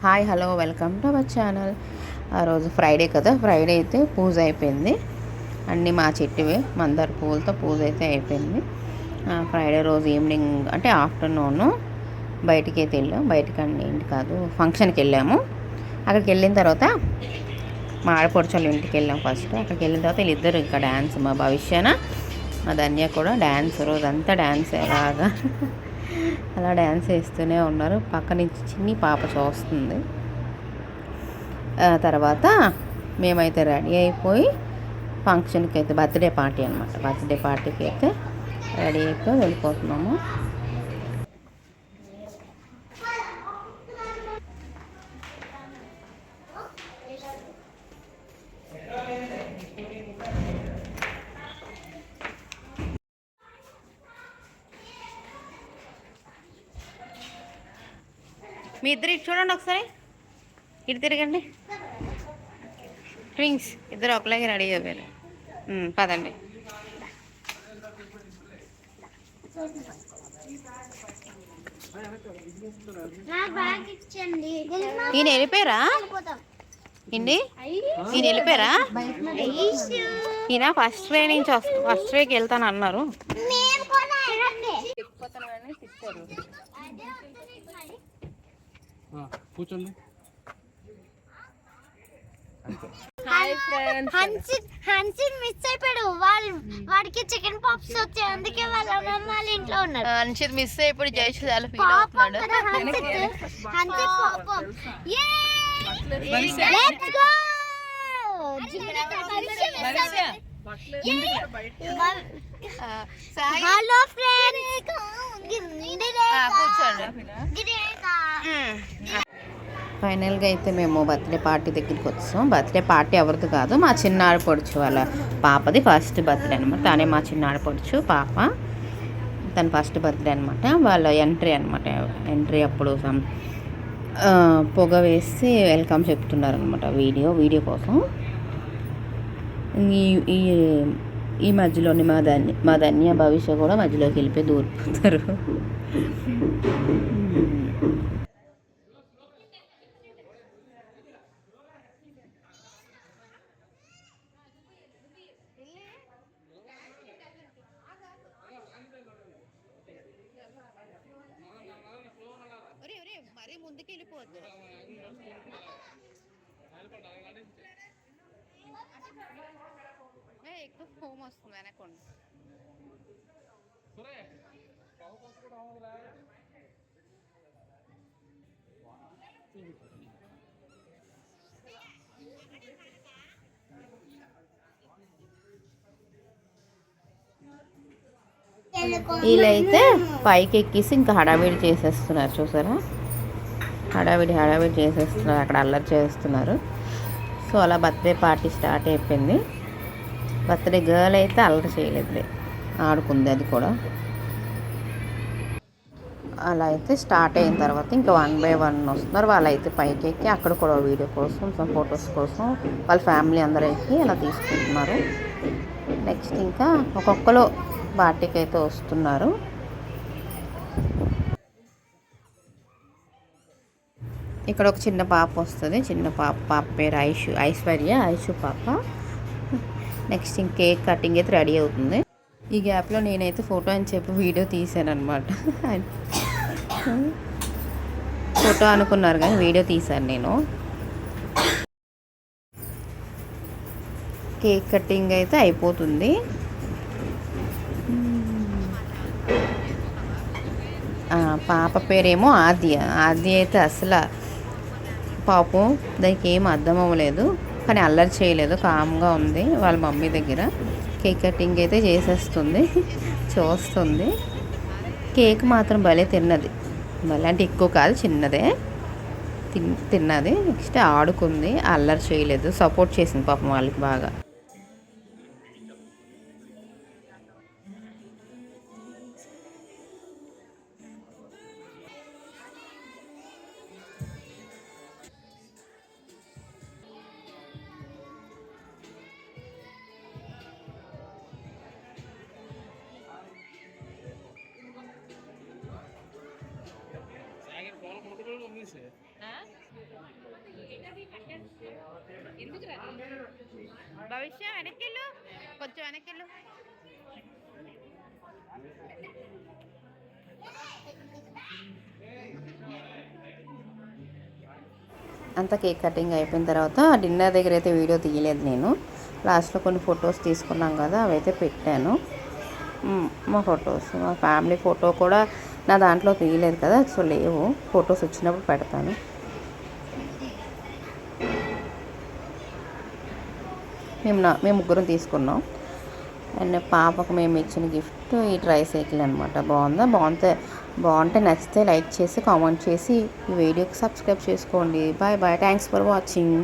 Hi hello welcome to our channel. ఆ రోజు Friday కదా, ఫ్రైడే అయితే పూజ అయిపోయింది. అన్నీ మా చెట్టువే మందార పువ్వులతో పూజ అయితే అయిపోయింది. ఫ్రైడే రోజు ఈవినింగ్ అంటే ఆఫ్టర్నూను బయటికి అయితే వెళ్ళాం. బయటకండి ఇంటి కాదు, ఫంక్షన్కి వెళ్ళాము. అక్కడికి వెళ్ళిన తర్వాత మా ఆడపడుచోళ్ళ ఇంటికి వెళ్ళాం. ఫస్ట్ అక్కడికి వెళ్ళిన తర్వాత వీళ్ళిద్దరు ఇంకా డ్యాన్స్, మా భవిష్యన మా ధన్య కూడా డ్యాన్స్, రోజంతా డ్యాన్స్ ఎలాగా అలా డ్యాన్స్ వేస్తూనే ఉన్నారు. పక్క నుంచి చిన్ని పాప చూస్తుంది. తర్వాత మేమైతే రెడీ అయిపోయి ఫంక్షన్కి అయితే బర్త్డే పార్టీ అనమాట, బర్త్డే పార్టీకి అయితే రెడీ అయిపోయి వెళ్ళిపోతున్నాము. మీ ఇద్దరు ఇటు చూడండి ఒకసారి, ఇటు తిరగండి. ట్విన్స్ ఇద్దరు ఒకలాగే రెడీ అయిపోయారు. పదండి. ఈయన వెళ్ళిపోయారా? ఏంటి ఈయన వెళ్ళిపోయారా? ఈయన ఫస్ట్ వే నుంచి ఫస్ట్ వేకి వెళ్తాను అన్నారు. కూర్చోండి. హన్సిత్ మిస్ అయిపోయాడు. వాడికి చికెన్ పాప్స్ వచ్చాయి, అందుకే వాళ్ళ అమ్మమ్మ వాళ్ళ ఇంట్లో ఉన్నాడు. హన్సిత్ మిస్ అయిపోయి జయశ్రీ చాలా ఫీల్ అవుతున్నాడు. హలో ఫ్రెండ్స్, ఫైనల్గా అయితే మేము బర్త్డే పార్టీ దగ్గరికి వచ్చాం. బర్త్డే పార్టీ ఎవరిది కాదు, మా చిన్న ఆడపడుచు వాళ్ళ పాపది ఫస్ట్ బర్త్డే అనమాట. తనే మా చిన్న ఆడపడుచు పాప, తన ఫస్ట్ బర్త్డే అనమాట. వాళ్ళ ఎంట్రీ అనమాట. ఎంట్రీ అప్పుడు పొగ వేసి వెల్కమ్ చెప్తున్నారు అనమాట. వీడియో కోసం. ఈ మధ్యలోని మా ధన్య భవిష్య కూడా మధ్యలోకి వెళ్ళిపోయి దూరిపోతారు. మరీ ముందుకు వెళ్ళిపోద్దు. ఎక్కువ ఫోమ్ వస్తుంది వెనకుండా. వీళ్ళైతే పైకి ఎక్కేసి ఇంకా హడావిడి చేసేస్తున్నారు. చూసారా, హడావిడి చేసేస్తున్నారు, అక్కడ అల్లరి చేస్తున్నారు. సో అలా బర్త్డే పార్టీ స్టార్ట్ అయిపోయింది. బర్త్డే గర్ల్ అయితే అల్లరి చేయలేదు, ఆడుకుంది అది కూడా. అలా అయితే స్టార్ట్ అయిన తర్వాత ఇంకా 1 by 1 వస్తున్నారు. వాళ్ళైతే పైకి ఎక్కి అక్కడ కూడా వీడియో కోసం, ఫొటోస్ కోసం వాళ్ళ ఫ్యామిలీ అందరూ ఎక్కి అలా తీసుకుంటున్నారు. నెక్స్ట్ ఇంకా ఒక్కొక్కరు పార్టీకి అయితే వస్తున్నారు. ఇక్కడ ఒక చిన్న పాప వస్తుంది. చిన్న పాప పేరు ఐశ్వర్య పాప. నెక్స్ట్ ఇంక కేక్ కటింగ్ అయితే రెడీ అవుతుంది. ఈ గ్యాప్లో నేనైతే ఫోటో అని చెప్పి వీడియో తీసాను అనమాట. ఫోటో అనుకున్నారు కానీ వీడియో తీశాను నేను. కేక్ కటింగ్ అయితే అయిపోతుంది. పాప పేరేమో ఆద్య అయితే అసలు పాపం దానికి ఏం అర్థం అవ్వలేదు, కానీ అల్లరి చేయలేదు, కామ్గా ఉంది వాళ్ళ మమ్మీ దగ్గర. కేక్ కటింగ్ అయితే చేసేస్తుంది, చూస్తుంది. కేక్ మాత్రం భలే తిన్నది, భలే అంటే ఎక్కువ కాదు, చిన్నదే తిన్నది. నెక్స్ట్ ఆడుకుంది, అల్లరి చేయలేదు, సపోర్ట్ చేసింది పాపం వాళ్ళకి బాగా. భవిష్య వెనక్కిళ్ళు, కొంచెం వెనక్కిళ్ళు. అంత కేక్ కటింగ్ అయిపోయిన తర్వాత డిన్నర్ దగ్గర అయితే వీడియో తీయలేదు నేను. లాస్ట్లో కొన్ని ఫొటోస్ తీసుకున్నాం కదా, అవైతే పెట్టాను. మా ఫొటోస్, మా ఫ్యామిలీ ఫోటో కూడా నా దాంట్లో తీయలేదు కదా, సో లేవు. ఫొటోస్ వచ్చినప్పుడు పెడతాను. మేము ముగ్గురం తీసుకున్నాం. అండ్ పాపకు మేము ఇచ్చిన గిఫ్ట్ ఈ ట్రై సైకిల్ అనమాట. బాగుంటే నచ్చితే లైక్ చేసి కామెంట్ చేసి ఈ వీడియోకి సబ్స్క్రైబ్ చేసుకోండి. Bye bye, thanks for watching.